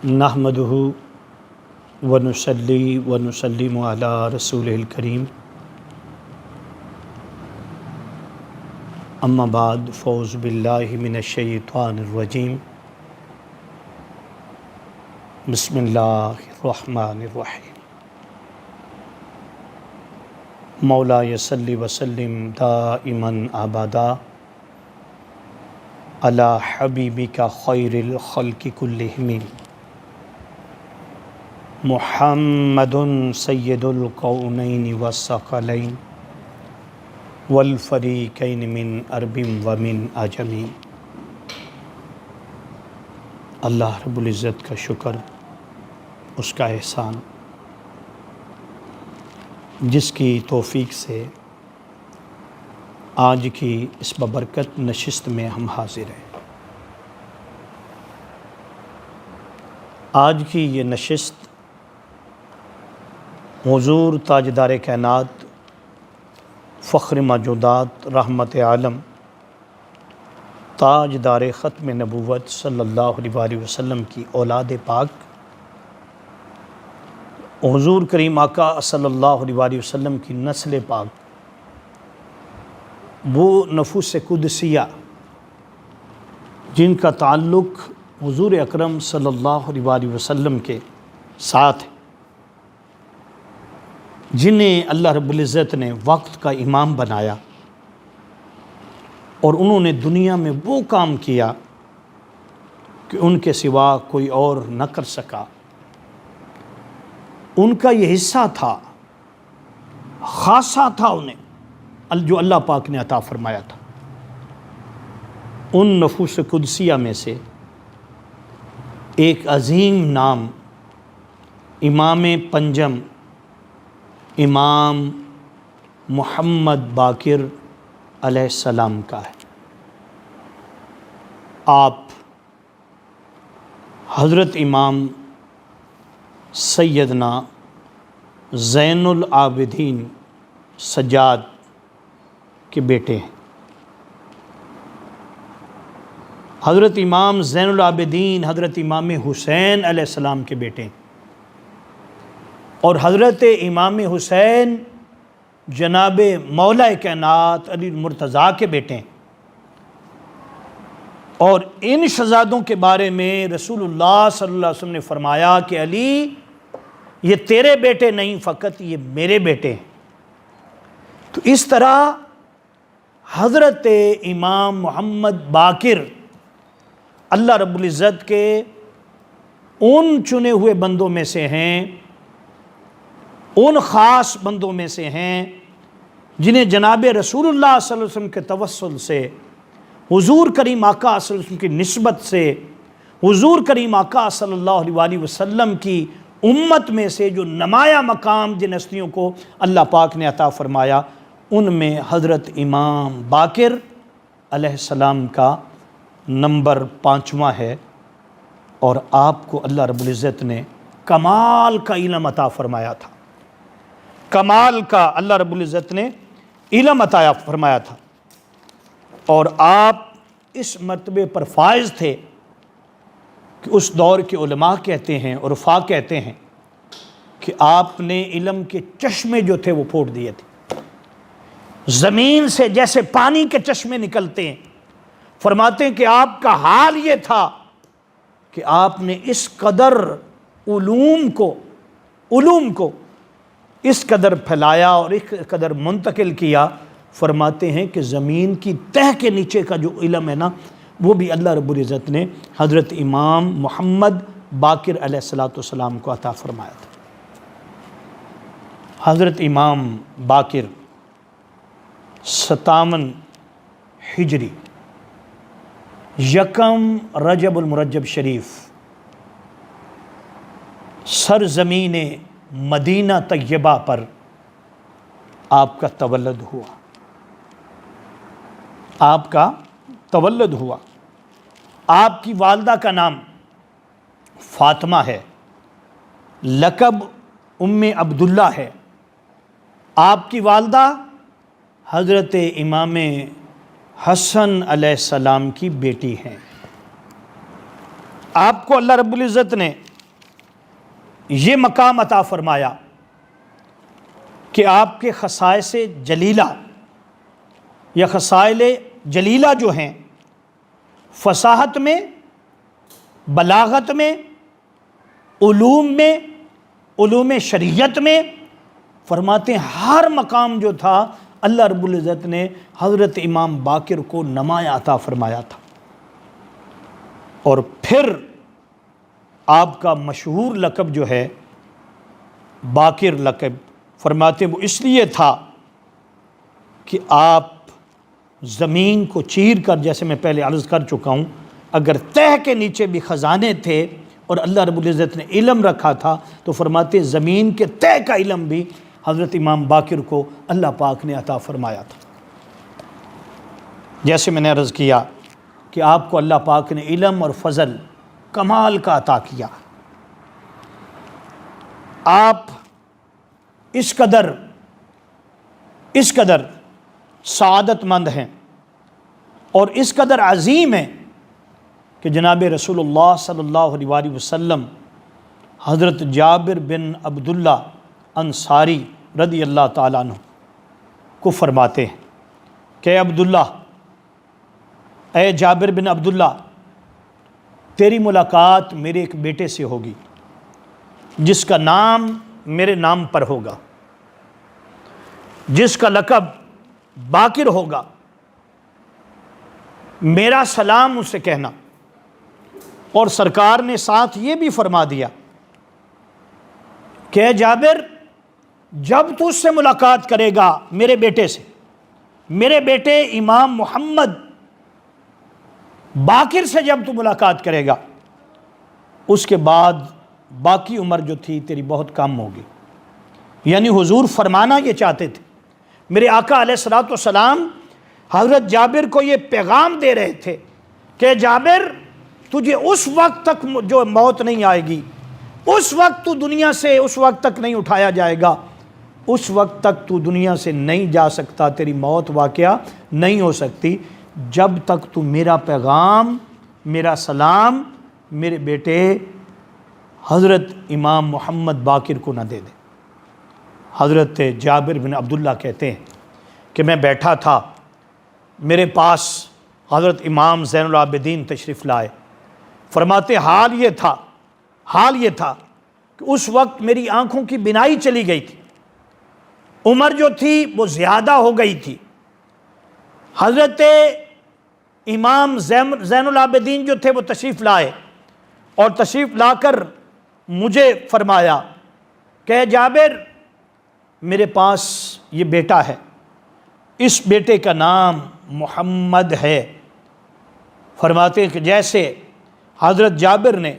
نحمدہ ونصلی ونسلم علی رسولہ الکریم اما بعد فاعوذ باللہ من الشیطان الرجیم بسم اللہ الرحمن الرحیم مولاي صل وسلم دائما ابدا علی حبیبک خیر الخلق کلہم محمد سید الکونین والثقلین والفریقین من عرب ومن عجم۔ اللہ رب العزت کا شکر، اس کا احسان، جس کی توفیق سے آج کی اس ببرکت نشست میں ہم حاضر ہیں۔ آج کی یہ نشست حضور تاجدار کائنات، فخر موجودات، رحمت عالم، تاجدار ختم نبوت صلی اللہ علیہ وآلہ وسلم کی اولاد پاک، حضور کریم آقا صلی اللہ علیہ وآلہ وسلم کی نسل پاک، وہ نفوس قدسیہ جن کا تعلق حضور اکرم صلی اللہ علیہ وآلہ وسلم کے ساتھ ہے، جنہیں اللہ رب العزت نے وقت کا امام بنایا اور انہوں نے دنیا میں وہ کام کیا کہ ان کے سوا کوئی اور نہ کر سکا۔ ان کا یہ حصہ تھا، خاصہ تھا انہیں، جو اللہ پاک نے عطا فرمایا تھا۔ ان نفوس قدسیہ میں سے ایک عظیم نام امام پنجم، امام محمد باقر علیہ السلام کا ہے۔ آپ حضرت امام سیدنا زین العابدین سجاد کے بیٹے ہیں۔ حضرت امام زین العابدین حضرت امام حسین علیہ السلام کے بیٹے ہیں، اور حضرت امام حسین جناب مولا کائنات علی المرتضیٰ کے بیٹے ہیں۔ اور ان شہزادوں کے بارے میں رسول اللہ صلی اللہ علیہ وسلم نے فرمایا کہ علی، یہ تیرے بیٹے نہیں، فقط یہ میرے بیٹے ہیں۔ تو اس طرح حضرت امام محمد باقر اللہ رب العزت کے ان چنے ہوئے بندوں میں سے ہیں، ان خاص بندوں میں سے ہیں جنہیں جناب رسول اللہ صلی اللہ علیہ وسلم کے توسل سے، حضور کریم آقا صلی اللہ علیہ وسلم کی نسبت سے، حضور کریم آقا صلی اللہ علیہ وآلہ وسلم کی امت میں سے جو نمایاں مقام جن ہستیوں کو اللہ پاک نے عطا فرمایا، ان میں حضرت امام باقر علیہ السلام کا نمبر 5واں ہے۔ اور آپ کو اللہ رب العزت نے کمال کا علم عطا فرمایا تھا، کمال کا اللہ رب العزت نے علم عطا فرمایا تھا، اور آپ اس مرتبے پر فائز تھے کہ اس دور کے علماء کہتے ہیں، عرفاء کہتے ہیں کہ آپ نے علم کے چشمے جو تھے وہ پھوڑ دیے تھے۔ زمین سے جیسے پانی کے چشمے نکلتے ہیں، فرماتے ہیں کہ آپ کا حال یہ تھا کہ آپ نے اس قدر علوم کو اس قدر پھیلایا اور اس قدر منتقل کیا، فرماتے ہیں کہ زمین کی تہ کے نیچے کا جو علم ہے نا، وہ بھی اللہ رب العزت نے حضرت امام محمد باقر علیہ السلام کو عطا فرمایا تھا۔ حضرت امام باقر 57 ہجری، یکم رجب المرجب شریف، سرزمین مدینہ طیبہ پر آپ کا تولد ہوا۔ آپ کا تولد ہوا۔ آپ کی والدہ کا نام فاطمہ ہے، لقب ام عبداللہ ہے۔ آپ کی والدہ حضرت امام حسن علیہ السلام کی بیٹی ہیں۔ آپ کو اللہ رب العزت نے یہ مقام عطا فرمایا کہ آپ کے خصائص جلیلہ یا خصائل جلیلہ جو ہیں، فصاحت میں، بلاغت میں، علوم میں، علوم شریعت میں، فرماتے ہیں ہر مقام جو تھا اللہ رب العزت نے حضرت امام باقر کو نمایاں عطا فرمایا تھا۔ اور پھر آپ کا مشہور لقب جو ہے باقر لقب، فرماتے وہ اس لیے تھا کہ آپ زمین کو چیر کر، جیسے میں پہلے عرض کر چکا ہوں، اگر تہ کے نیچے بھی خزانے تھے اور اللہ رب العزت نے علم رکھا تھا تو فرماتے زمین کے تہ کا علم بھی حضرت امام باقر کو اللہ پاک نے عطا فرمایا تھا۔ جیسے میں نے عرض کیا کہ آپ کو اللہ پاک نے علم اور فضل کمال کا عطا کیا، آپ اس قدر سعادت مند ہیں اور اس قدر عظیم ہیں کہ جناب رسول اللہ صلی اللہ علیہ وسلم حضرت جابر بن عبداللہ انصاری رضی اللہ تعالیٰ عنہ کو فرماتے ہیں کہ عبداللہ، اے جابر بن عبداللہ، تیری ملاقات میرے ایک بیٹے سے ہوگی جس کا نام میرے نام پر ہوگا، جس کا لقب باقر ہوگا، میرا سلام اسے کہنا۔ اور سرکار نے ساتھ یہ بھی فرما دیا کہ جابر، جب تو اس سے ملاقات کرے گا، میرے بیٹے سے، میرے بیٹے امام محمد باقر سے جب تو ملاقات کرے گا، اس کے بعد باقی عمر جو تھی تیری بہت کم ہوگی۔ یعنی حضور فرمانا یہ چاہتے تھے، میرے آقا علیہ الصلوۃ والسلام حضرت جابر کو یہ پیغام دے رہے تھے کہ جابر، تجھے اس وقت تک جو موت نہیں آئے گی، اس وقت تو دنیا سے اس وقت تک نہیں اٹھایا جائے گا، اس وقت تک تو دنیا سے نہیں جا سکتا، تیری موت واقعہ نہیں ہو سکتی جب تک تو میرا پیغام، میرا سلام میرے بیٹے حضرت امام محمد باقر کو نہ دے دے۔ حضرت جابر بن عبداللہ کہتے ہیں کہ میں بیٹھا تھا، میرے پاس حضرت امام زین العابدین تشریف لائے۔ فرماتے حال یہ تھا کہ اس وقت میری آنکھوں کی بینائی چلی گئی تھی، عمر جو تھی وہ زیادہ ہو گئی تھی۔ حضرت امام زین العابدین جو تھے وہ تشریف لائے اور تشریف لا کر مجھے فرمایا کہ جابر، میرے پاس یہ بیٹا ہے، اس بیٹے کا نام محمد ہے۔ فرماتے ہیں کہ جیسے حضرت جابر نے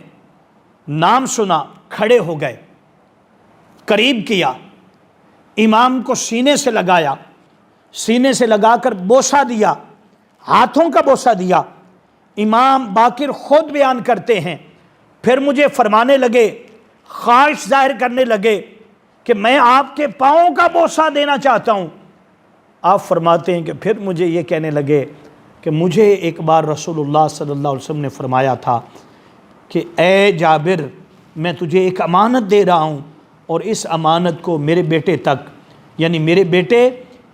نام سنا، کھڑے ہو گئے، قریب کیا، امام کو سینے سے لگایا، سینے سے لگا کر بوسہ دیا، ہاتھوں کا بوسہ دیا۔ امام باقر خود بیان کرتے ہیں، پھر مجھے فرمانے لگے، خواہش ظاہر کرنے لگے کہ میں آپ کے پاؤں کا بوسہ دینا چاہتا ہوں۔ آپ فرماتے ہیں کہ پھر مجھے یہ کہنے لگے کہ مجھے ایک بار رسول اللہ صلی اللہ علیہ وسلم نے فرمایا تھا کہ اے جابر، میں تجھے ایک امانت دے رہا ہوں اور اس امانت کو میرے بیٹے تک، یعنی میرے بیٹے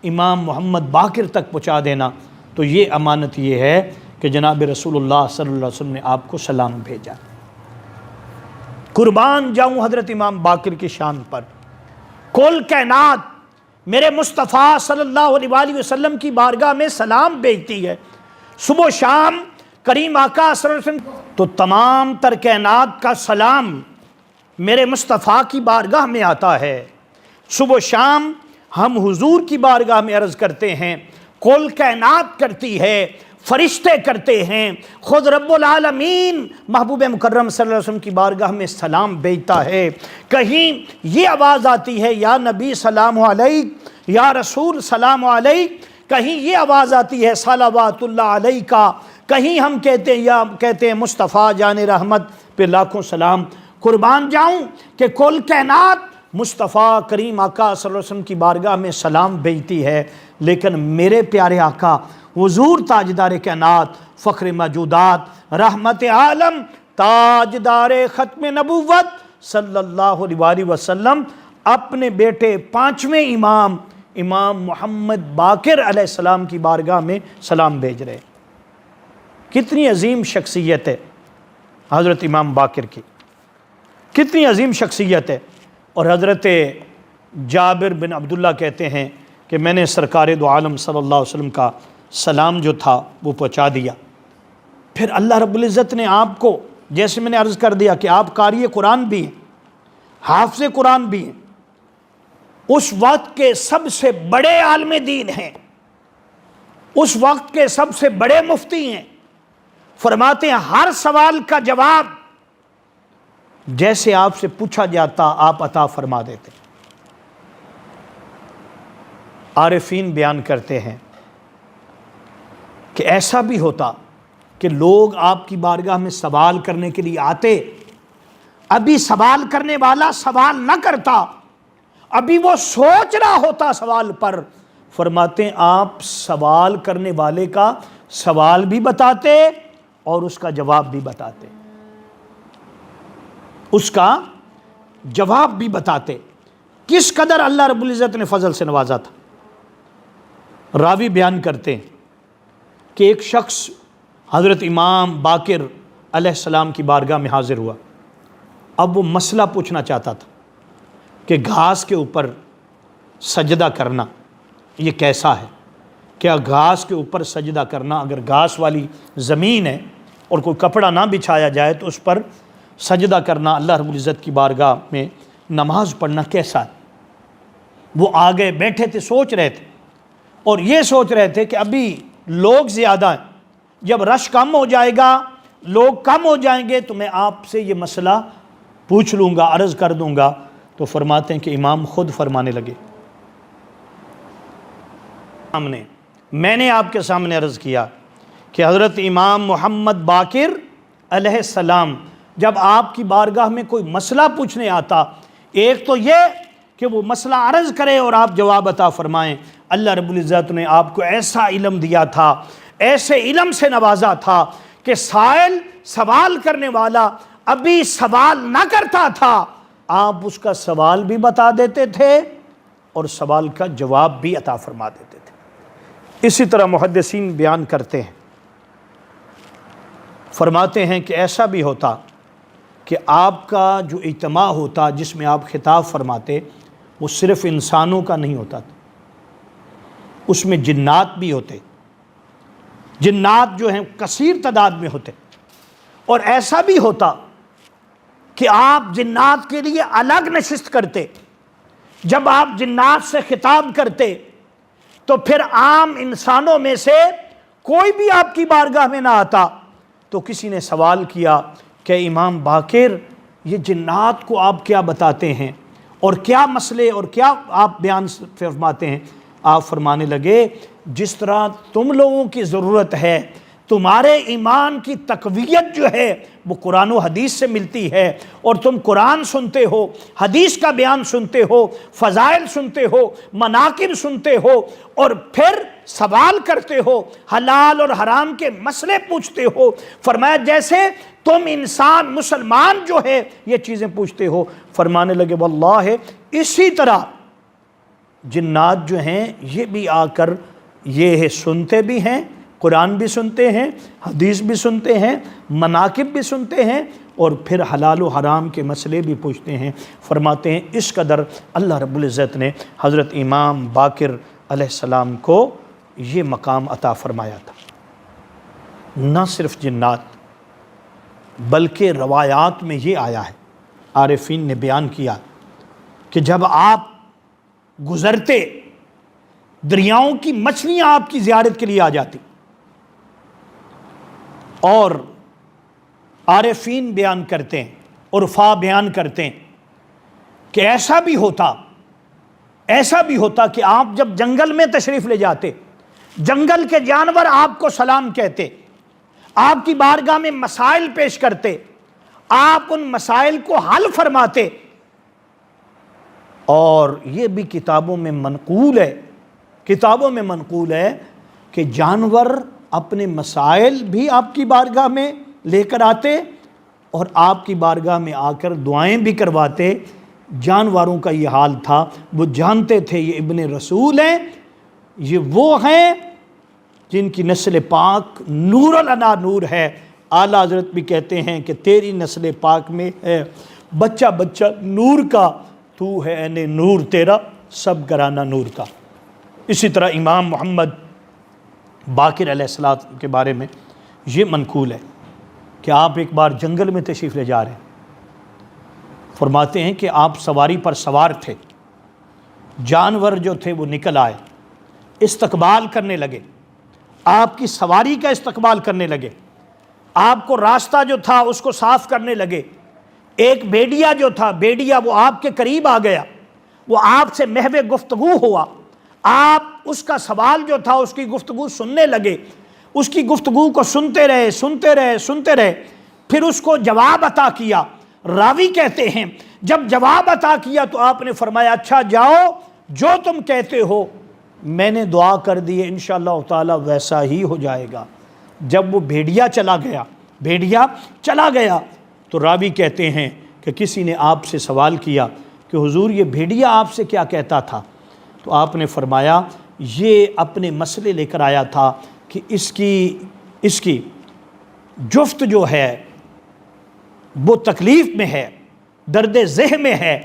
امام محمد باقر تک پہنچا دینا۔ تو یہ امانت یہ ہے کہ جناب رسول اللہ صلی اللہ علیہ وسلم نے آپ کو سلام بھیجا۔ قربان جاؤں حضرت امام باقر کی شان پر، کل کائنات میرے مصطفیٰ صلی اللہ علیہ وسلم کی بارگاہ میں سلام بھیجتی ہے صبح و شام۔ کریم آقا صلی اللہ علیہ وسلم، تو تمام تر کائنات کا سلام میرے مصطفیٰ کی بارگاہ میں آتا ہے۔ صبح و شام ہم حضور کی بارگاہ میں عرض کرتے ہیں، کل کائنات کرتی ہے، فرشتے کرتے ہیں، خود رب العالمین محبوب مکرم صلی اللہ علیہ وسلم کی بارگاہ میں سلام بھیجتا ہے۔ کہیں یہ آواز آتی ہے یا نبی سلام علیک، یا رسول سلام علیک، کہیں یہ آواز آتی ہے صلوات اللہ علیکہ، کہیں ہم کہتے ہیں مصطفیٰ جان رحمت پہ لاکھوں سلام۔ قربان جاؤں کہ کل کائنات مصطفیٰ کریم آقا صلی اللہ علیہ وسلم کی بارگاہ میں سلام بھیجتی ہے، لیکن میرے پیارے آقا حضور تاجدار کائنات، فخر موجودات، رحمت عالم، تاجدار ختم نبوت صلی اللہ علیہ وسلم اپنے بیٹے پانچویں امام محمد باقر علیہ السلام کی بارگاہ میں سلام بھیج رہے. کتنی عظیم شخصیت ہے حضرت امام باقر کی، کتنی عظیم شخصیت ہے. اور حضرت جابر بن عبداللہ کہتے ہیں کہ میں نے سرکار دو عالم صلی اللہ علیہ وسلم کا سلام جو تھا وہ پہنچا دیا. پھر اللہ رب العزت نے آپ کو، جیسے میں نے عرض کر دیا کہ آپ قاری قرآن بھی ہیں، حافظ قرآن بھی ہیں، اس وقت کے سب سے بڑے عالم دین ہیں، اس وقت کے سب سے بڑے مفتی ہیں. فرماتے ہیں ہر سوال کا جواب جیسے آپ سے پوچھا جاتا آپ عطا فرما دیتے. عارفین بیان کرتے ہیں کہ ایسا بھی ہوتا کہ لوگ آپ کی بارگاہ میں سوال کرنے کے لیے آتے، ابھی سوال کرنے والا سوال نہ کرتا، ابھی وہ سوچ رہا ہوتا سوال پر. فرماتے ہیں آپ سوال کرنے والے کا سوال بھی بتاتے اور اس کا جواب بھی بتاتے، اس کا جواب بھی بتاتے. کس قدر اللہ رب العزت نے فضل سے نوازا تھا. راوی بیان کرتے ہیں کہ ایک شخص حضرت امام باقر علیہ السلام کی بارگاہ میں حاضر ہوا. اب وہ مسئلہ پوچھنا چاہتا تھا کہ گھاس کے اوپر سجدہ کرنا یہ کیسا ہے؟ کیا گھاس کے اوپر سجدہ کرنا، اگر گھاس والی زمین ہے اور کوئی کپڑا نہ بچھایا جائے تو اس پر سجدہ کرنا اللہ رب العزت کی بارگاہ میں نماز پڑھنا کیسا ہے؟ وہ آگے بیٹھے تھے، سوچ رہے تھے، اور یہ سوچ رہے تھے کہ ابھی لوگ زیادہ ہیں، جب رش کم ہو جائے گا، لوگ کم ہو جائیں گے تو میں آپ سے یہ مسئلہ پوچھ لوں گا، عرض کر دوں گا. تو فرماتے ہیں کہ امام خود فرمانے لگے، میں نے آپ کے سامنے عرض کیا کہ حضرت امام محمد باقر علیہ السلام جب آپ کی بارگاہ میں کوئی مسئلہ پوچھنے آتا، ایک تو یہ کہ وہ مسئلہ عرض کرے اور آپ جواب عطا فرمائیں. اللہ رب العزت نے آپ کو ایسا علم دیا تھا، ایسے علم سے نوازا تھا کہ سائل سوال کرنے والا ابھی سوال نہ کرتا تھا، آپ اس کا سوال بھی بتا دیتے تھے اور سوال کا جواب بھی عطا فرما دیتے تھے. اسی طرح محدثین بیان کرتے ہیں، فرماتے ہیں کہ ایسا بھی ہوتا کہ آپ کا جو اجتماع ہوتا جس میں آپ خطاب فرماتے وہ صرف انسانوں کا نہیں ہوتا تھا، اس میں جنات بھی ہوتے. جنات جو ہیں کثیر تعداد میں ہوتے. اور ایسا بھی ہوتا کہ آپ جنات کے لیے الگ نشست کرتے. جب آپ جنات سے خطاب کرتے تو پھر عام انسانوں میں سے کوئی بھی آپ کی بارگاہ میں نہ آتا. تو کسی نے سوال کیا کہ امام باقر یہ جنات کو آپ کیا بتاتے ہیں اور کیا مسئلے اور کیا آپ بیان فرماتے ہیں؟ آپ فرمانے لگے جس طرح تم لوگوں کی ضرورت ہے، تمہارے ایمان کی تقویت جو ہے وہ قرآن و حدیث سے ملتی ہے، اور تم قرآن سنتے ہو، حدیث کا بیان سنتے ہو، فضائل سنتے ہو، مناقب سنتے ہو، اور پھر سوال کرتے ہو، حلال اور حرام کے مسئلے پوچھتے ہو. فرمایا جیسے تم انسان مسلمان جو ہے یہ چیزیں پوچھتے ہو. فرمانے لگے واللہ اسی طرح جنات جو ہیں یہ بھی آ کر یہ سنتے بھی ہیں، قرآن بھی سنتے ہیں، حدیث بھی سنتے ہیں، مناقب بھی سنتے ہیں، اور پھر حلال و حرام کے مسئلے بھی پوچھتے ہیں. فرماتے ہیں اس قدر اللہ رب العزت نے حضرت امام باقر علیہ السلام کو یہ مقام عطا فرمایا تھا. نہ صرف جنات بلکہ روایات میں یہ آیا ہے، عارفین نے بیان کیا کہ جب آپ گزرتے دریاؤں کی مچھلیاں آپ کی زیارت کے لیے آ جاتی. اور عارفین بیان کرتے ہیں، عرفا بیان کرتے ہیں کہ ایسا بھی ہوتا کہ آپ جب جنگل میں تشریف لے جاتے، جنگل کے جانور آپ کو سلام کہتے، آپ کی بارگاہ میں مسائل پیش کرتے، آپ ان مسائل کو حل فرماتے. اور یہ بھی کتابوں میں منقول ہے کہ جانور اپنے مسائل بھی آپ کی بارگاہ میں لے کر آتے اور آپ کی بارگاہ میں آ کر دعائیں بھی کرواتے۔ جانوروں کا یہ حال تھا، وہ جانتے تھے یہ ابن رسول ہیں، یہ وہ ہیں جن کی نسل پاک نور العنا نور ہے۔ اعلیٰ حضرت بھی کہتے ہیں کہ تیری نسل پاک میں ہے بچہ بچہ نور کا، تو ہے عین نور تیرا سب گھرانہ نور کا۔ اسی طرح امام محمد باقر علیہ السلام کے بارے میں یہ منقول ہے کہ آپ ایک بار جنگل میں تشریف لے جا رہے ہیں، فرماتے ہیں کہ آپ سواری پر سوار تھے، جانور جو تھے وہ نکل آئے، استقبال کرنے لگے، آپ کی سواری کا استقبال کرنے لگے، آپ کو راستہ جو تھا اس کو صاف کرنے لگے۔ ایک بھیڑیا جو تھا، بھیڑیا وہ آپ کے قریب آ گیا، وہ آپ سے محو گفتگو ہوا، آپ اس کا سوال جو تھا اس کی گفتگو سننے لگے، اس کی گفتگو کو سنتے رہے، پھر اس کو جواب عطا کیا۔ راوی کہتے ہیں جب جواب عطا کیا تو آپ نے فرمایا اچھا جاؤ، جو تم کہتے ہو میں نے دعا کر دی ہے، انشاءاللہ تعالی ویسا ہی ہو جائے گا۔ جب وہ بھیڑیا چلا گیا تو راوی کہتے ہیں کہ کسی نے آپ سے سوال کیا کہ حضور یہ بھیڑیا آپ سے کیا کہتا تھا؟ تو آپ نے فرمایا یہ اپنے مسئلے لے کر آیا تھا کہ اس کی جفت جو ہے وہ تکلیف میں ہے، درد ذہن میں ہے،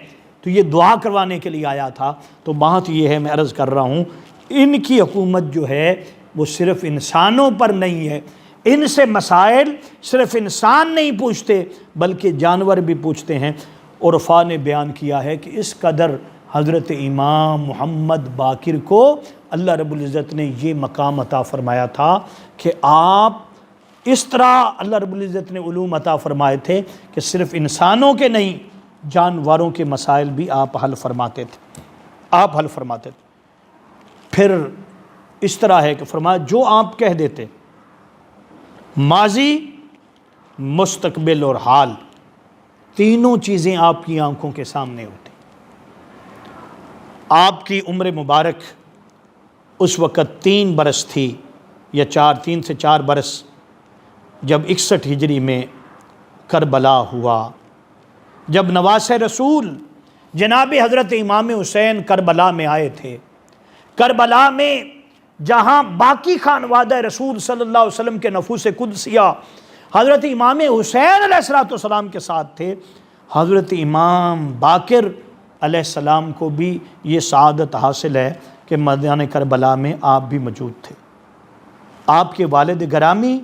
تو یہ دعا کروانے کے لیے آیا تھا۔ تو بات یہ ہے، میں عرض کر رہا ہوں، ان کی حکومت جو ہے وہ صرف انسانوں پر نہیں ہے، ان سے مسائل صرف انسان نہیں پوچھتے بلکہ جانور بھی پوچھتے ہیں۔ عرفاء نے بیان کیا ہے کہ اس قدر حضرت امام محمد باقر کو اللہ رب العزت نے یہ مقام عطا فرمایا تھا کہ آپ اس طرح اللہ رب العزت نے علوم عطا فرمائے تھے کہ صرف انسانوں کے نہیں، جانوروں کے مسائل بھی آپ حل فرماتے تھے۔ پھر اس طرح ہے کہ فرمایا جو آپ کہہ دیتے، ماضی، مستقبل اور حال، تینوں چیزیں آپ کی آنکھوں کے سامنے ہوتی۔ آپ کی عمر مبارک اس وقت 3 برس تھی یا 3 سے 4 برس، جب 61 ہجری میں کربلا ہوا، جب نواسہ رسول جناب حضرت امام حسین کربلا میں آئے تھے۔ کربلا میں جہاں باقی خانوادہ رسول صلی اللہ علیہ وسلم کے نفوس قدسیہ حضرت امام حسین علیہ السلام کے ساتھ تھے، حضرت امام باقر علیہ السلام کو بھی یہ سعادت حاصل ہے کہ میدان کربلا میں آپ بھی موجود تھے۔ آپ کے والد گرامی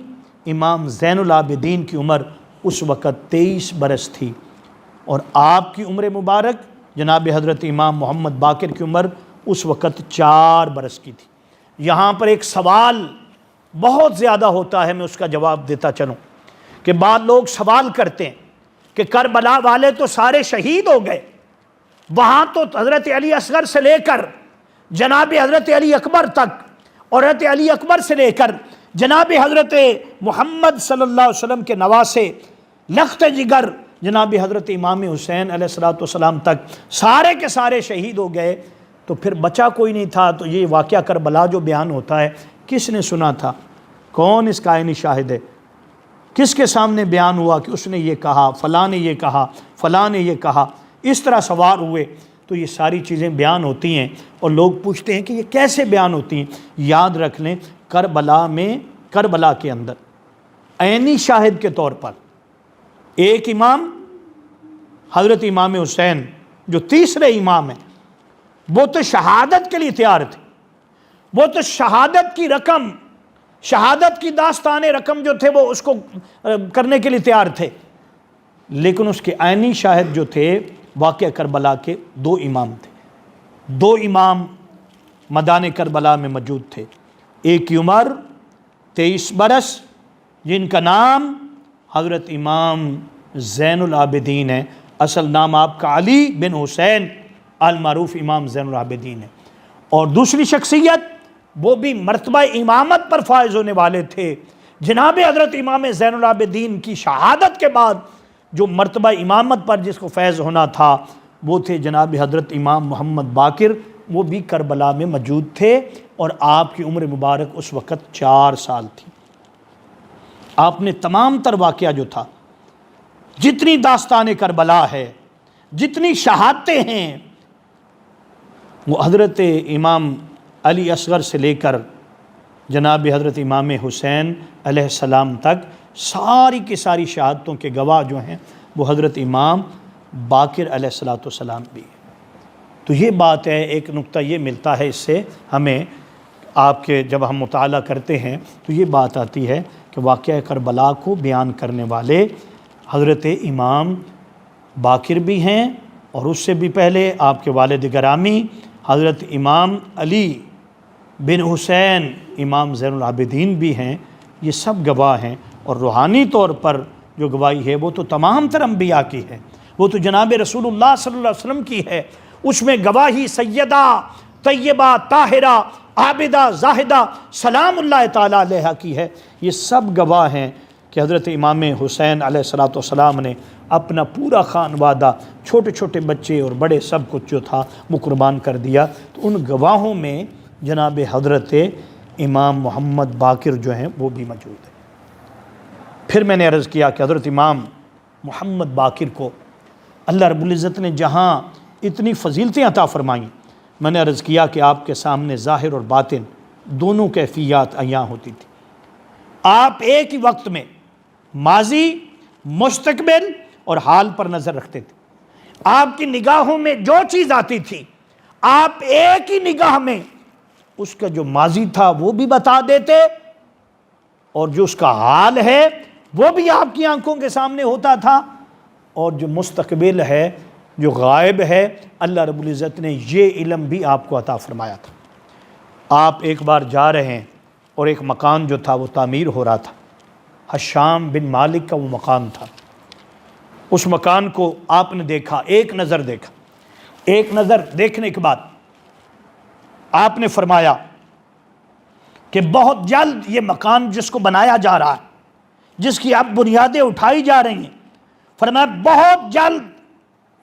امام زین العابدین کی عمر اس وقت 23 برس تھی، اور آپ کی عمر مبارک جناب حضرت امام محمد باقر کی عمر اس وقت 4 برس کی تھی۔ یہاں پر ایک سوال بہت زیادہ ہوتا ہے، میں اس کا جواب دیتا چلوں کہ بعض لوگ سوال کرتے ہیں کہ کربلا والے تو سارے شہید ہو گئے، وہاں تو حضرت علی اصغر سے لے کر جناب حضرت علی اکبر تک، اور حضرت علی اکبر سے لے کر جناب حضرت محمد صلی اللہ علیہ وسلم کے نواسے لخت جگر جناب حضرت امام حسین علیہ السلام تک سارے کے سارے شہید ہو گئے، تو پھر بچا کوئی نہیں تھا۔ تو یہ واقعہ کربلا جو بیان ہوتا ہے کس نے سنا تھا؟ کون اس کا عینی شاہد ہے؟ کس کے سامنے بیان ہوا کہ اس نے یہ کہا، فلاں نے یہ کہا، فلاں نے یہ کہا؟ اس طرح سوار ہوئے تو یہ ساری چیزیں بیان ہوتی ہیں، اور لوگ پوچھتے ہیں کہ یہ کیسے بیان ہوتی ہیں۔ یاد رکھ لیں کربلا کے اندر عینی شاہد کے طور پر ایک امام حضرت امام حسین جو تیسرے امام ہیں، وہ تو شہادت کے لیے تیار تھے، وہ تو شہادت کی رقم، شہادت کی داستان رقم جو تھے وہ اس کو کرنے کے لیے تیار تھے، لیکن اس کے عینی شاہد جو تھے واقعہ کربلا کے 2 امام تھے۔ 2 امام میدان کربلا میں موجود تھے، ایک کی عمر 23 برس جن کا نام حضرت امام زین العابدین ہے، اصل نام آپ کا علی بن حسین المعروف امام زین العابدین ہے، اور دوسری شخصیت وہ بھی مرتبہ امامت پر فائز ہونے والے تھے۔ جناب حضرت امام زین العابدین کی شہادت کے بعد جو مرتبہ امامت پر جس کو فیض ہونا تھا وہ تھے جناب حضرت امام محمد باقر، وہ بھی کربلا میں موجود تھے، اور آپ کی عمر مبارک اس وقت 4 سال تھی۔ آپ نے تمام تر واقعہ جو تھا جتنی داستان کربلا ہے، جتنی شہادتیں ہیں، وہ حضرت امام علی اصغر سے لے کر جناب حضرت امام حسین علیہ السلام تک ساری کی ساری شہادتوں کے گواہ جو ہیں وہ حضرت امام باقر علیہ السلام بھی ہیں۔ تو یہ بات ہے، ایک نقطہ یہ ملتا ہے اس سے ہمیں، آپ کے جب ہم مطالعہ کرتے ہیں تو یہ بات آتی ہے کہ واقعہ کربلا کو بیان کرنے والے حضرت امام باقر بھی ہیں، اور اس سے بھی پہلے آپ کے والد گرامی حضرت امام علی بن حسین امام زین العابدین بھی ہیں۔ یہ سب گواہ ہیں، اور روحانی طور پر جو گواہی ہے وہ تو تمام تر انبیاء کی ہے، وہ تو جناب رسول اللہ صلی اللہ علیہ وسلم کی ہے۔ اس میں گواہی سیدہ طیبہ طاہرہ عابدہ زاہدہ سلام اللہ تعالیٰ علیہ کی ہے۔ یہ سب گواہ ہیں کہ حضرت امام حسین علیہ السلام نے اپنا پورا خانوادہ، چھوٹے چھوٹے بچے اور بڑے سب کچھ جو تھا وہ قربان کر دیا۔ تو ان گواہوں میں جناب حضرت امام محمد باقر جو ہیں وہ بھی موجود ہیں۔ پھر میں نے عرض کیا کہ حضرت امام محمد باقر کو اللہ رب العزت نے جہاں اتنی فضیلتیں عطا فرمائیں، میں نے عرض کیا کہ آپ کے سامنے ظاہر اور باطن دونوں کیفیات عیاں ہوتی تھی۔ آپ ایک ہی وقت میں ماضی، مستقبل اور حال پر نظر رکھتے تھے۔ آپ کی نگاہوں میں جو چیز آتی تھی، آپ ایک ہی نگاہ میں اس کا جو ماضی تھا وہ بھی بتا دیتے، اور جو اس کا حال ہے وہ بھی آپ کی آنکھوں کے سامنے ہوتا تھا، اور جو مستقبل ہے، جو غائب ہے، اللہ رب العزت نے یہ علم بھی آپ کو عطا فرمایا تھا۔ آپ ایک بار جا رہے ہیں اور ایک مکان جو تھا وہ تعمیر ہو رہا تھا، حشام بن مالک کا وہ مکان تھا۔ اس مکان کو آپ نے دیکھا، ایک نظر دیکھا، ایک نظر دیکھنے کے بعد آپ نے فرمایا کہ بہت جلد یہ مکان جس کو بنایا جا رہا ہے، جس کی اب بنیادیں اٹھائی جا رہی ہیں، فرمایا بہت جلد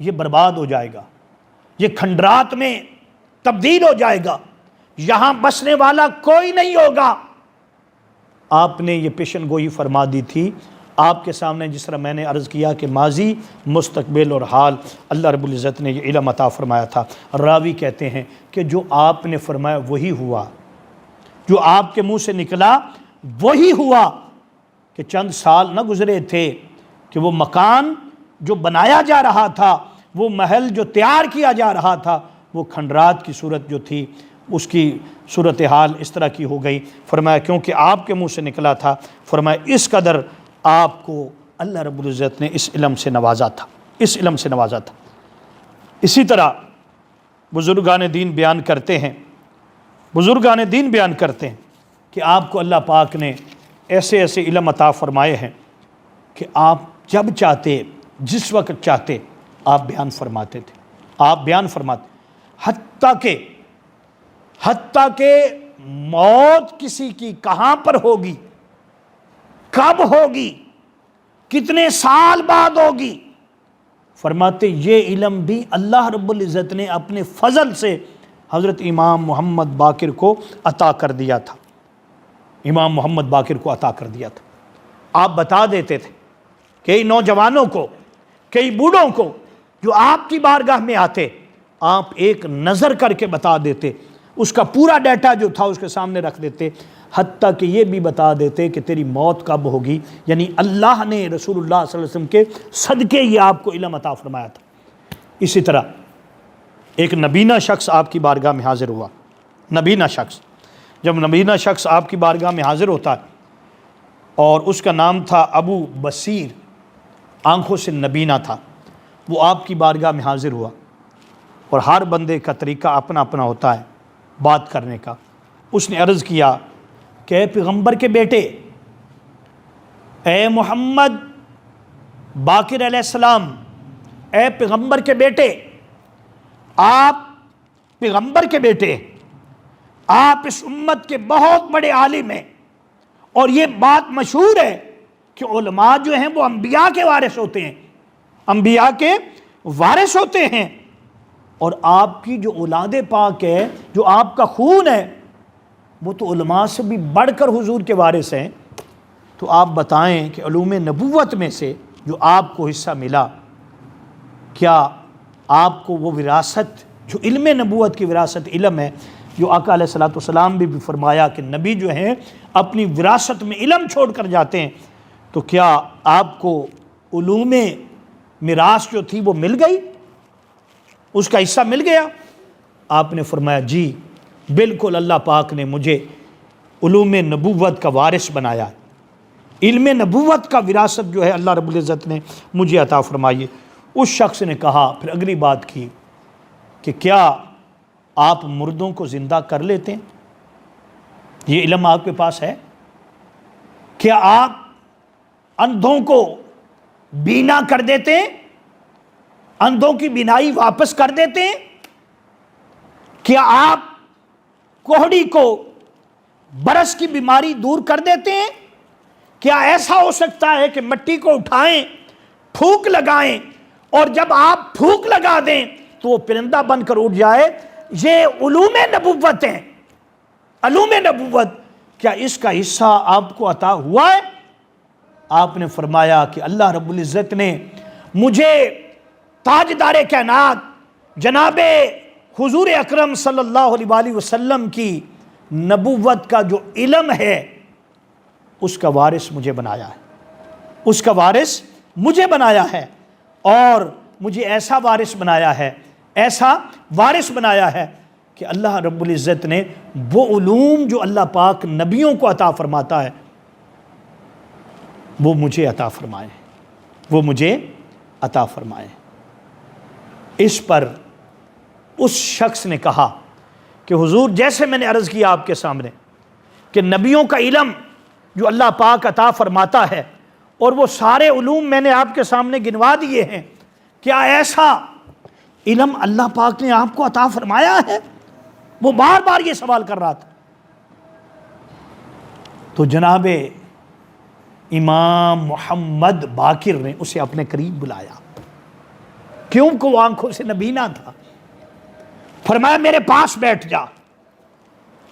یہ برباد ہو جائے گا، یہ کھنڈرات میں تبدیل ہو جائے گا، یہاں بسنے والا کوئی نہیں ہوگا۔ آپ نے یہ پیشن گوئی فرما دی تھی۔ آپ کے سامنے جس طرح میں نے عرض کیا کہ ماضی، مستقبل اور حال اللہ رب العزت نے یہ علم عطا فرمایا تھا۔ راوی کہتے ہیں کہ جو آپ نے فرمایا وہی ہوا، جو آپ کے منہ سے نکلا وہی ہوا، کہ چند سال نہ گزرے تھے کہ وہ مکان جو بنایا جا رہا تھا، وہ محل جو تیار کیا جا رہا تھا، وہ کھنڈرات کی صورت جو تھی اس کی صورتحال اس طرح کی ہو گئی۔ فرمایا کیونکہ آپ کے منہ سے نکلا تھا، فرمایا اس قدر آپ کو اللہ رب العزت نے اس علم سے نوازا تھا، اس علم سے نوازا تھا۔ اسی طرح بزرگان دین بیان کرتے ہیں، بزرگان دین بیان کرتے ہیں کہ آپ کو اللہ پاک نے ایسے ایسے علم عطا فرمائے ہیں کہ آپ جب چاہتے، جس وقت چاہتے، آپ بیان فرماتے تھے، آپ بیان فرماتے، حتیٰ کہ موت کسی کی کہاں پر ہوگی، کب ہوگی، کتنے سال بعد ہوگی، فرماتے یہ علم بھی اللہ رب العزت نے اپنے فضل سے حضرت امام محمد باقر کو عطا کر دیا تھا، امام محمد باقر کو عطا کر دیا تھا۔ آپ بتا دیتے تھے کئی نوجوانوں کو، کئی بوڑھوں کو جو آپ کی بارگاہ میں آتے، آپ ایک نظر کر کے بتا دیتے، اس کا پورا ڈیٹا جو تھا اس کے سامنے رکھ دیتے، حتیٰ کہ یہ بھی بتا دیتے کہ تیری موت کب ہوگی، یعنی اللہ نے رسول اللہ صلی اللہ علیہ وسلم کے صدقے یہ آپ کو علم عطا فرمایا تھا۔ اسی طرح ایک نبینہ شخص آپ کی بارگاہ میں حاضر ہوا، نبینہ شخص، جب نبینہ شخص آپ کی بارگاہ میں حاضر ہوتا ہے، اور اس کا نام تھا ابو بصیر، آنکھوں سے نبینہ تھا، وہ آپ کی بارگاہ میں حاضر ہوا، اور ہر بندے کا طریقہ اپنا اپنا ہوتا ہے بات کرنے کا۔ اس نے عرض کیا کہ اے پیغمبر کے بیٹے، اے محمد باقر علیہ السلام، اے پیغمبر کے بیٹے، آپ پیغمبر کے بیٹے، آپ اس امت کے بہت بڑے عالم ہیں، اور یہ بات مشہور ہے کہ علماء جو ہیں وہ انبیاء کے وارث ہوتے ہیں، انبیاء کے وارث ہوتے ہیں، اور آپ کی جو اولاد پاک ہے، جو آپ کا خون ہے، وہ تو علماء سے بھی بڑھ کر حضور کے وارث ہیں۔ تو آپ بتائیں کہ علوم نبوت میں سے جو آپ کو حصہ ملا، کیا آپ کو وہ وراثت جو علم نبوت کی وراثت علم ہے، جو آقا علیہ الصلوۃ والسلام بھی فرمایا کہ نبی جو ہیں اپنی وراثت میں علم چھوڑ کر جاتے ہیں، تو کیا آپ کو علوم میراث جو تھی وہ مل گئی، اس کا حصہ مل گیا؟ آپ نے فرمایا جی بالکل، اللہ پاک نے مجھے علوم نبوت کا وارث بنایا، علم نبوت کا وراثت جو ہے اللہ رب العزت نے مجھے عطا فرمائی۔ اس شخص نے کہا، پھر اگلی بات کی کہ کیا آپ مردوں کو زندہ کر لیتے ہیں؟ یہ علم آپ کے پاس ہے؟ کیا آپ اندھوں کو بینا کر دیتے ہیں، اندھوں کی بینائی واپس کر دیتے ہیں؟ کیا آپ کوہڑی کو برس کی بیماری دور کر دیتے ہیں؟ کیا ایسا ہو سکتا ہے کہ مٹی کو اٹھائیں، پھونک لگائیں، اور جب آپ پھونک لگا دیں تو وہ پرندہ بن کر اٹھ جائے؟ یہ علوم نبوت ہیں، علوم نبوت، کیا اس کا حصہ آپ کو عطا ہوا ہے؟ آپ نے فرمایا کہ اللہ رب العزت نے مجھے تاجدار کائنات جناب حضور اکرم صلی اللہ علیہ وآلہ وسلم کی نبوت کا جو علم ہے اس کا وارث مجھے بنایا ہے، اس کا وارث مجھے بنایا ہے، اور مجھے ایسا وارث بنایا ہے، ایسا وارث بنایا ہے کہ اللہ رب العزت نے وہ علوم جو اللہ پاک نبیوں کو عطا فرماتا ہے وہ مجھے عطا فرمائے، وہ مجھے عطا فرمائے۔ اس پر اس شخص نے کہا کہ حضور جیسے میں نے عرض کیا آپ کے سامنے کہ نبیوں کا علم جو اللہ پاک عطا فرماتا ہے، اور وہ سارے علوم میں نے آپ کے سامنے گنوا دیے ہیں، کیا ایسا علم اللہ پاک نے آپ کو عطا فرمایا ہے؟ وہ بار بار یہ سوال کر رہا تھا۔ تو جناب امام محمد باقر نے اسے اپنے قریب بلایا، کیونکہ وہ آنکھوں سے نبینا تھا۔ فرمایا میرے پاس بیٹھ جا،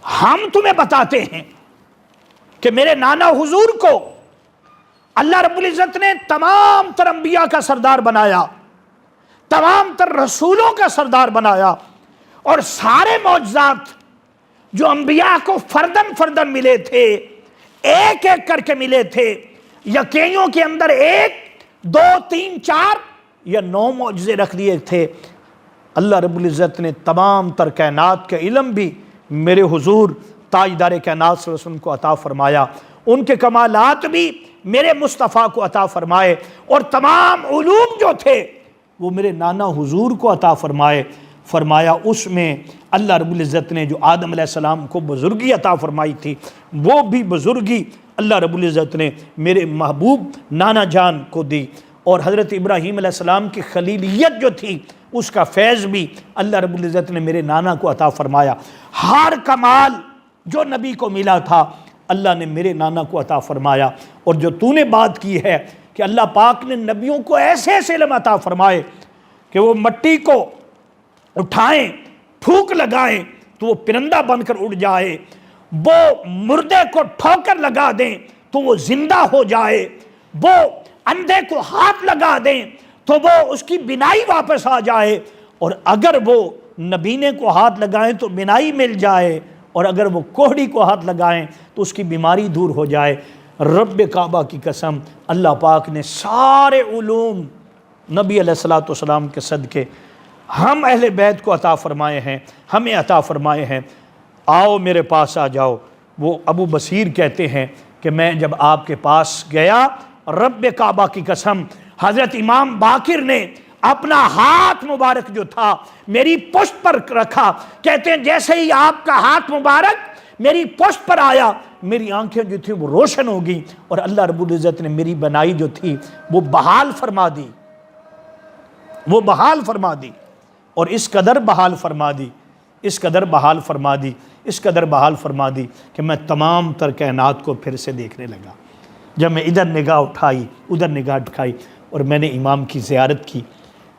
ہم تمہیں بتاتے ہیں کہ میرے نانا حضور کو اللہ رب العزت نے تمام تر انبیاء کا سردار بنایا، تمام تر رسولوں کا سردار بنایا، اور سارے معجزات جو انبیاء کو فردن فردن ملے تھے، ایک ایک کر کے ملے تھے، یا کئیوں کے اندر 1 2 3 4 یا 9 معجزے رکھ دیے تھے، اللہ رب العزت نے تمام تر کائنات کا علم بھی میرے حضور تاجدار کائنات صلی اللہ علیہ وسلم کو عطا فرمایا، ان کے کمالات بھی میرے مصطفیٰ کو عطا فرمائے، اور تمام علوم جو تھے وہ میرے نانا حضور کو عطا فرمائے۔ فرمایا اس میں اللہ رب العزت نے جو آدم علیہ السلام کو بزرگی عطا فرمائی تھی، وہ بھی بزرگی اللہ رب العزت نے میرے محبوب نانا جان کو دی، اور حضرت ابراہیم علیہ السلام کی خلیلیت جو تھی اس کا فیض بھی اللہ رب العزت نے میرے نانا کو عطا فرمایا۔ ہر کمال جو نبی کو ملا تھا اللہ نے میرے نانا کو عطا فرمایا۔ اور جو تو نے بات کی ہے کہ اللہ پاک نے نبیوں کو ایسے ایسے علم عطا فرمائے کہ وہ مٹی کو اٹھائیں، پھونک لگائیں تو وہ پرندہ بن کر اڑ جائے، وہ مردے کو ٹھوکر لگا دیں تو وہ زندہ ہو جائے، وہ اندھے کو ہاتھ لگا دیں تو وہ اس کی بینائی واپس آ جائے، اور اگر وہ نبینے کو ہاتھ لگائیں تو بینائی مل جائے، اور اگر وہ کوہڑی کو ہاتھ لگائیں تو اس کی بیماری دور ہو جائے۔ رب کعبہ کی قسم، اللہ پاک نے سارے علوم نبی علیہ الصلوۃ والسلام کے صدقے ہم اہل بیت کو عطا فرمائے ہیں، ہمیں عطا فرمائے ہیں۔ آؤ میرے پاس آ جاؤ۔ وہ ابو بصیر کہتے ہیں کہ میں جب آپ کے پاس گیا، رب کعبہ کی قسم حضرت امام باقر نے اپنا ہاتھ مبارک جو تھا میری پشت پر رکھا، کہتے ہیں جیسے ہی آپ کا ہاتھ مبارک میری پشت پر آیا، میری آنکھیں جو تھی وہ روشن ہو گئی، اور اللہ رب العزت نے میری بنائی جو تھی وہ بحال فرما دی، وہ بحال فرما دی، اور اس قدر بحال فرما دی، اس قدر بحال فرما دی، اس قدر بحال فرما دی کہ میں تمام تر کائنات کو پھر سے دیکھنے لگا۔ جب میں ادھر نگاہ اٹھائی ادھر نگاہ اٹھائی اور میں نے امام کی زیارت کی،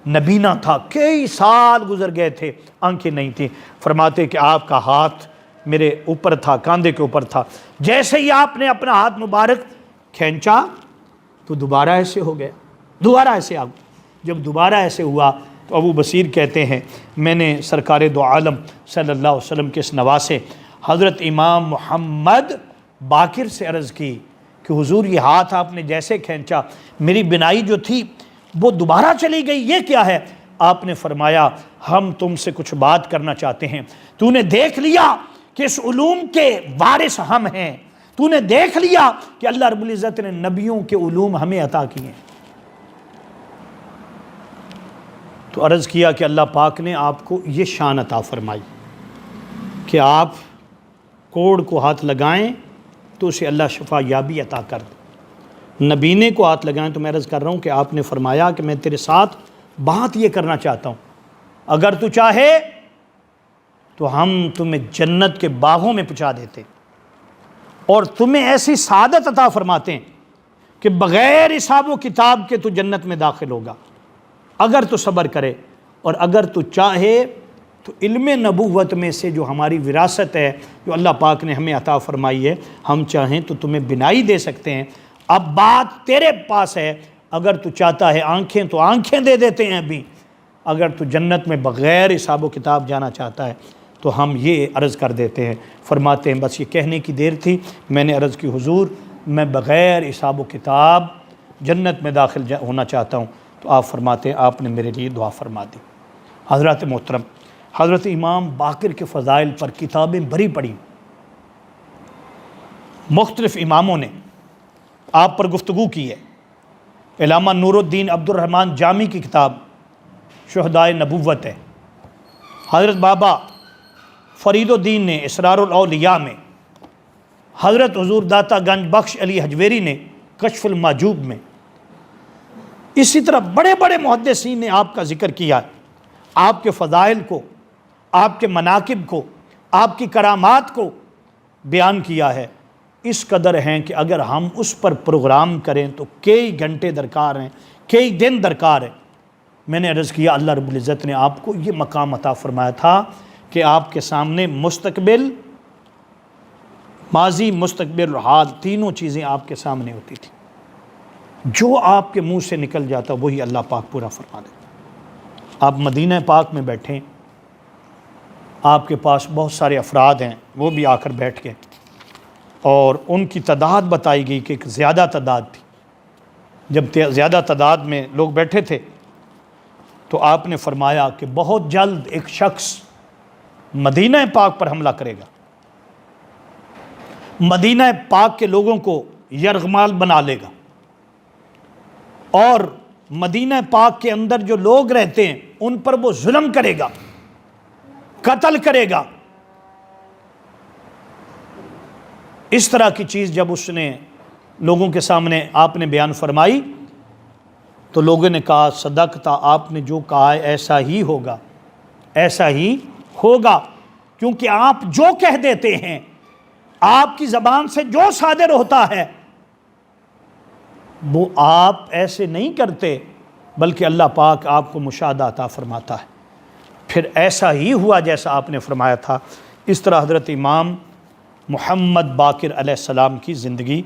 نبینا تھا، کئی سال گزر گئے تھے، آنکھیں نہیں تھیں۔ فرماتے کہ آپ کا ہاتھ میرے اوپر تھا، کاندھے کے اوپر تھا، جیسے ہی آپ نے اپنا ہاتھ مبارک کھینچا تو دوبارہ ایسے ہو گیا، دوبارہ ایسے جب دوبارہ ایسے ہوا تو ابو بصیر کہتے ہیں میں نے سرکار دو عالم صلی اللہ علیہ وسلم کے اس نواسے حضرت امام محمد باقر سے عرض کی کہ حضور یہ ہاتھ آپ نے جیسے کھینچا میری بینائی جو تھی وہ دوبارہ چلی گئی، یہ کیا ہے؟ آپ نے فرمایا ہم تم سے کچھ بات کرنا چاہتے ہیں، تو نے دیکھ لیا کہ اس علوم کے وارث ہم ہیں، تو نے دیکھ لیا کہ اللہ رب العزت نے نبیوں کے علوم ہمیں عطا کیے ہیں۔ تو عرض کیا کہ اللہ پاک نے آپ کو یہ شان عطا فرمائی کہ آپ کوڑ کو ہاتھ لگائیں تو اسے اللہ شفا یابی عطا کر دے، نبینے کو ہاتھ لگائیں تو میں عرض کر رہا ہوں کہ آپ نے فرمایا کہ میں تیرے ساتھ بات یہ کرنا چاہتا ہوں، اگر تو چاہے تو ہم تمہیں جنت کے باغوں میں پہنچا دیتے اور تمہیں ایسی سعادت عطا فرماتے ہیں کہ بغیر حساب و کتاب کے تو جنت میں داخل ہوگا اگر تو صبر کرے، اور اگر تو چاہے تو علم نبوت میں سے جو ہماری وراثت ہے جو اللہ پاک نے ہمیں عطا فرمائی ہے، ہم چاہیں تو تمہیں بینائی دے سکتے ہیں، اب بات تیرے پاس ہے، اگر تو چاہتا ہے آنکھیں تو آنکھیں دے دیتے ہیں ابھی، اگر تو جنت میں بغیر حساب و کتاب جانا چاہتا ہے تو ہم یہ عرض کر دیتے ہیں۔ فرماتے ہیں بس یہ کہنے کی دیر تھی، میں نے عرض کی حضور میں بغیر حساب و کتاب جنت میں داخل ہونا چاہتا ہوں، تو آپ فرماتے ہیں آپ نے میرے لیے دعا فرما دی۔ حضرات محترم، حضرت امام باقر کے فضائل پر کتابیں بھری پڑی، مختلف اماموں نے آپ پر گفتگو کی ہے۔ علامہ نور الدین عبد الرحمن جامی کی کتاب شہدائے نبوت ہے، حضرت بابا فرید الدین نے اسرار الاولیاء میں، حضرت حضور داتا گنج بخش علی حجویری نے کشف المحجوب میں، اسی طرح بڑے بڑے محدثین نے آپ کا ذکر کیا، آپ کے فضائل کو، آپ کے مناقب کو، آپ کی کرامات کو بیان کیا ہے۔ اس قدر ہیں کہ اگر ہم اس پر پروگرام کریں تو کئی گھنٹے درکار ہیں، کئی دن درکار ہیں۔ میں نے عرض کیا اللہ رب العزت نے آپ کو یہ مقام عطا فرمایا تھا کہ آپ کے سامنے مستقبل، ماضی، مستقبل اور حال تینوں چیزیں آپ کے سامنے ہوتی تھی، جو آپ کے منہ سے نکل جاتا وہی اللہ پاک پورا فرما دیتا۔ آپ مدینہ پاک میں بیٹھیں، آپ کے پاس بہت سارے افراد ہیں، وہ بھی آ کر بیٹھ گئے اور ان کی تعداد بتائی گئی کہ ایک زیادہ تعداد تھی۔ جب زیادہ تعداد میں لوگ بیٹھے تھے تو آپ نے فرمایا کہ بہت جلد ایک شخص مدینہ پاک پر حملہ کرے گا، مدینہ پاک کے لوگوں کو یرغمال بنا لے گا اور مدینہ پاک کے اندر جو لوگ رہتے ہیں ان پر وہ ظلم کرے گا، قتل کرے گا۔ اس طرح کی چیز جب اس نے لوگوں کے سامنے آپ نے بیان فرمائی تو لوگوں نے کہا صدقتا، آپ نے جو کہا ہے ایسا ہی ہوگا، ایسا ہی ہوگا، کیونکہ آپ جو کہہ دیتے ہیں، آپ کی زبان سے جو صادر ہوتا ہے وہ آپ ایسے نہیں کرتے، بلکہ اللہ پاک آپ کو مشاہدہ عطا فرماتا ہے۔ پھر ایسا ہی ہوا جیسا آپ نے فرمایا تھا۔ اس طرح حضرت امام محمد باقر علیہ السلام کی زندگی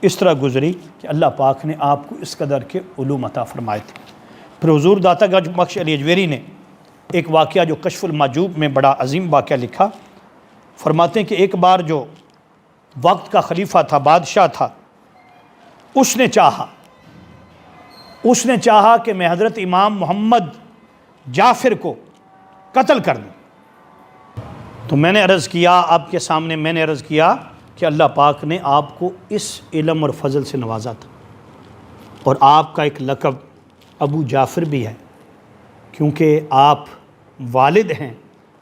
اس طرح گزری کہ اللہ پاک نے آپ کو اس قدر کے علوم عطا فرمائے تھے۔ پھر حضور داتا گنج بخش علی حجویری نے ایک واقعہ جو کشف المحجوب میں بڑا عظیم واقعہ لکھا، فرماتے ہیں کہ ایک بار جو وقت کا خلیفہ تھا، بادشاہ تھا، اس نے چاہا کہ میں حضرت امام محمد جعفر کو قتل کر دوں۔ تو میں نے عرض کیا آپ کے سامنے، میں نے عرض کیا کہ اللہ پاک نے آپ کو اس علم اور فضل سے نوازا تھا، اور آپ کا ایک لقب ابو جعفر بھی ہے، کیونکہ آپ والد ہیں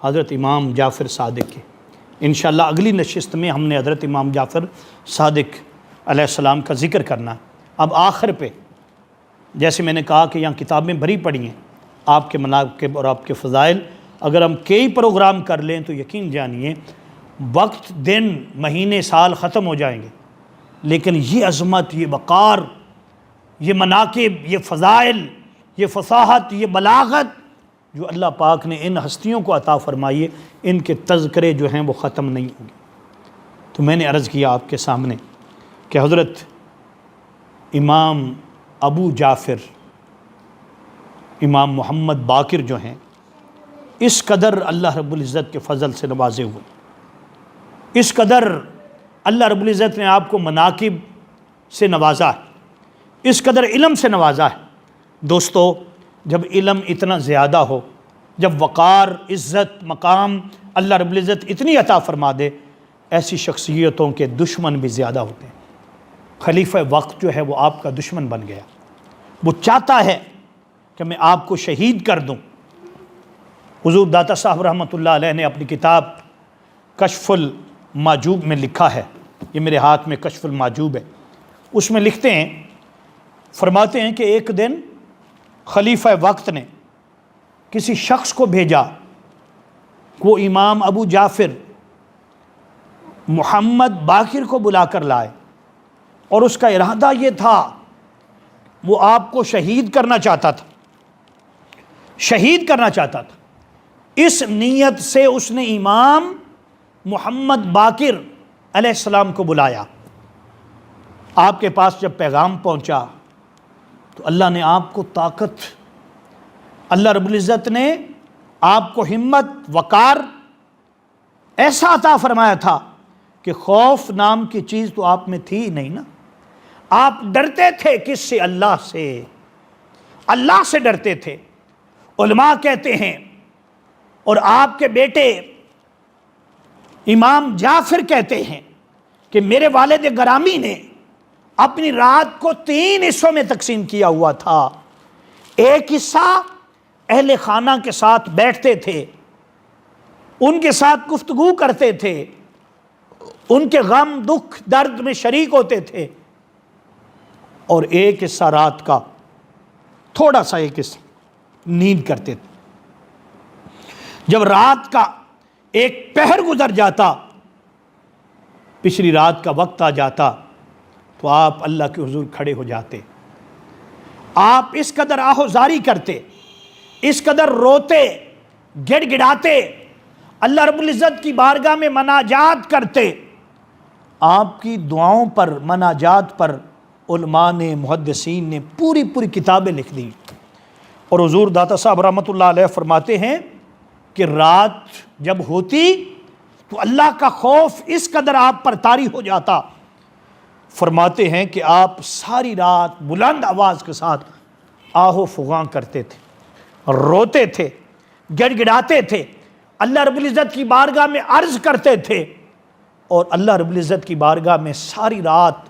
حضرت امام جعفر صادق کے۔ انشاءاللہ اگلی نشست میں ہم نے حضرت امام جعفر صادق علیہ السلام کا ذکر کرنا۔ اب آخر پہ جیسے میں نے کہا کہ یہاں کتابیں بھری پڑی ہیں آپ کے مناقب اور آپ کے فضائل، اگر ہم کئی پروگرام کر لیں تو یقین جانیے وقت، دن، مہینے، سال ختم ہو جائیں گے، لیکن یہ عظمت، یہ وقار، یہ مناقب، یہ فضائل، یہ فصاحت، یہ بلاغت جو اللہ پاک نے ان ہستیوں کو عطا فرمائی ہے، ان کے تذکرے جو ہیں وہ ختم نہیں ہوں گے۔ تو میں نے عرض کیا آپ کے سامنے کہ حضرت امام ابو جعفر امام محمد باقر جو ہیں اس قدر اللہ رب العزت کے فضل سے نوازے ہوئے، اس قدر اللہ رب العزت نے آپ کو مناقب سے نوازا ہے، اس قدر علم سے نوازا ہے۔ دوستو، جب علم اتنا زیادہ ہو، جب وقار، عزت، مقام اللہ رب العزت اتنی عطا فرما دے، ایسی شخصیتوں کے دشمن بھی زیادہ ہوتے ہیں۔ خلیفہ وقت جو ہے وہ آپ کا دشمن بن گیا، وہ چاہتا ہے کہ میں آپ کو شہید کر دوں۔ حضور داتا صاحب رحمۃ اللہ علیہ نے اپنی کتاب کشف المحجوب میں لکھا ہے، یہ میرے ہاتھ میں کشف المحجوب ہے، اس میں لکھتے ہیں، فرماتے ہیں کہ ایک دن خلیفہ وقت نے کسی شخص کو بھیجا، وہ امام ابو جعفر محمد باقر کو بلا کر لائے، اور اس کا ارادہ یہ تھا، وہ آپ کو شہید کرنا چاہتا تھا، شہید کرنا چاہتا تھا۔ اس نیت سے اس نے امام محمد باقر علیہ السلام کو بلایا۔ آپ کے پاس جب پیغام پہنچا تو اللہ نے آپ کو طاقت، اللہ رب العزت نے آپ کو ہمت، وقار ایسا عطا فرمایا تھا کہ خوف نام کی چیز تو آپ میں تھی نہیں نا۔ آپ ڈرتے تھے کس سے؟ اللہ سے، اللہ سے ڈرتے تھے۔ علماء کہتے ہیں، اور آپ کے بیٹے امام جعفر کہتے ہیں کہ میرے والد گرامی نے اپنی رات کو 3 حصوں میں تقسیم کیا ہوا تھا۔ ایک حصہ اہل خانہ کے ساتھ بیٹھتے تھے، ان کے ساتھ گفتگو کرتے تھے، ان کے غم، دکھ، درد میں شریک ہوتے تھے، اور ایک حصہ رات کا، تھوڑا سا ایک حصہ نیند کرتے تھے۔ جب رات کا ایک پہر گزر جاتا، پچھلی رات کا وقت آ جاتا، تو آپ اللہ کے حضور کھڑے ہو جاتے، آپ اس قدر آہوزاری کرتے، اس قدر روتے، گڑ گڑاتے، اللہ رب العزت کی بارگاہ میں مناجات کرتے۔ آپ کی دعاؤں پر، مناجات پر علماء نے، محدثین نے پوری کتابیں لکھ دی۔ اور حضور داتا صاحب رحمۃ اللہ علیہ فرماتے ہیں کہ رات جب ہوتی تو اللہ کا خوف اس قدر آپ پر طاری ہو جاتا، فرماتے ہیں کہ آپ ساری رات بلند آواز کے ساتھ آہ و فغاں کرتے تھے، روتے تھے، گڑ گڑاتے تھے، اللہ رب العزت کی بارگاہ میں عرض کرتے تھے، اور اللہ رب العزت کی بارگاہ میں ساری رات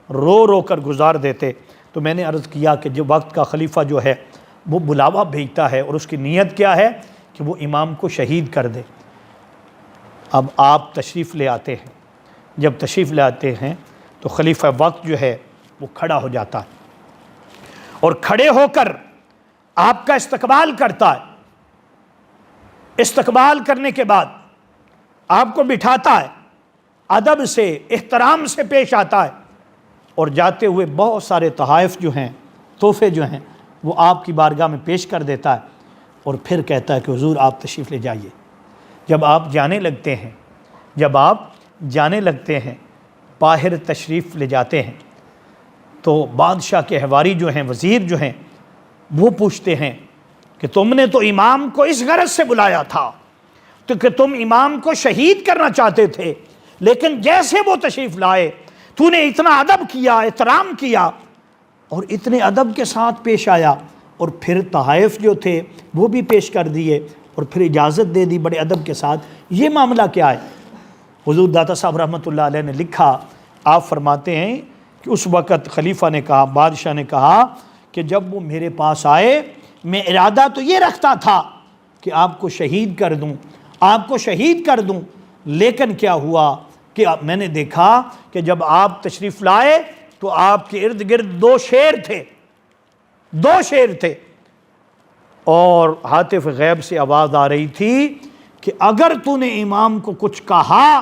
رو کر گزار دیتے۔ تو میں نے عرض کیا کہ جو وقت کا خلیفہ جو ہے وہ بلاوا بھیجتا ہے، اور اس کی نیت کیا ہے کہ وہ امام کو شہید کر دے۔ اب آپ تشریف لے آتے ہیں، جب تشریف لے آتے ہیں تو خلیفہ وقت جو ہے وہ کھڑا ہو جاتا ہے، اور کھڑے ہو کر آپ کا استقبال کرتا ہے۔ استقبال کرنے کے بعد آپ کو بٹھاتا ہے، ادب سے، احترام سے پیش آتا ہے، اور جاتے ہوئے بہت سارے تحائف جو ہیں، تحفے جو ہیں، وہ آپ کی بارگاہ میں پیش کر دیتا ہے، اور پھر کہتا ہے کہ حضور آپ تشریف لے جائیے۔ جب آپ جانے لگتے ہیں، باہر تشریف لے جاتے ہیں، تو بادشاہ کے حواری جو ہیں، وزیر جو ہیں، وہ پوچھتے ہیں کہ تم نے تو امام کو اس غرض سے بلایا تھا تو کہ تم امام کو شہید کرنا چاہتے تھے، لیکن جیسے وہ تشریف لائے تو نے اتنا ادب کیا، احترام کیا، اور اتنے ادب کے ساتھ پیش آیا، اور پھر تحائف جو تھے وہ بھی پیش کر دیے، اور پھر اجازت دے دی بڑے ادب کے ساتھ۔ یہ معاملہ کیا ہے؟ حضور داتا صاحب رحمۃ اللہ علیہ نے لکھا، آپ فرماتے ہیں کہ اس وقت خلیفہ نے کہا، بادشاہ نے کہا کہ جب وہ میرے پاس آئے، میں ارادہ تو یہ رکھتا تھا کہ آپ کو شہید کر دوں، لیکن کیا ہوا کہ میں نے دیکھا کہ جب آپ تشریف لائے تو آپ کے ارد گرد 2 شیر تھے، اور ہاتف غیب سے آواز آ رہی تھی کہ اگر تو نے امام کو کچھ کہا،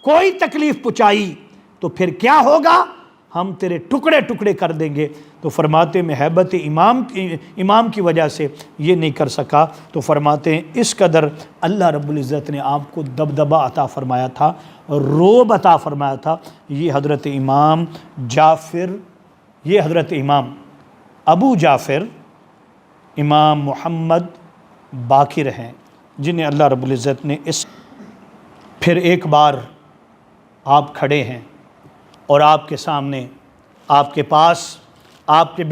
کوئی تکلیف پہنچائی، تو پھر کیا ہوگا؟ ہم تیرے ٹکڑے ٹکڑے کر دیں گے۔ تو فرماتے میں حیبت امام کی وجہ سے یہ نہیں کر سکا۔ تو فرماتے ہیں اس قدر اللہ رب العزت نے آپ کو دبدبہ عطا فرمایا تھا، روب عطا فرمایا تھا۔ یہ حضرت امام ابو جعفر امام محمد باقر ہیں، جنہیں اللہ رب العزت نے پھر ایک بار آپ کھڑے ہیں اور آپ کے سامنے، آپ کے پاس آپ کے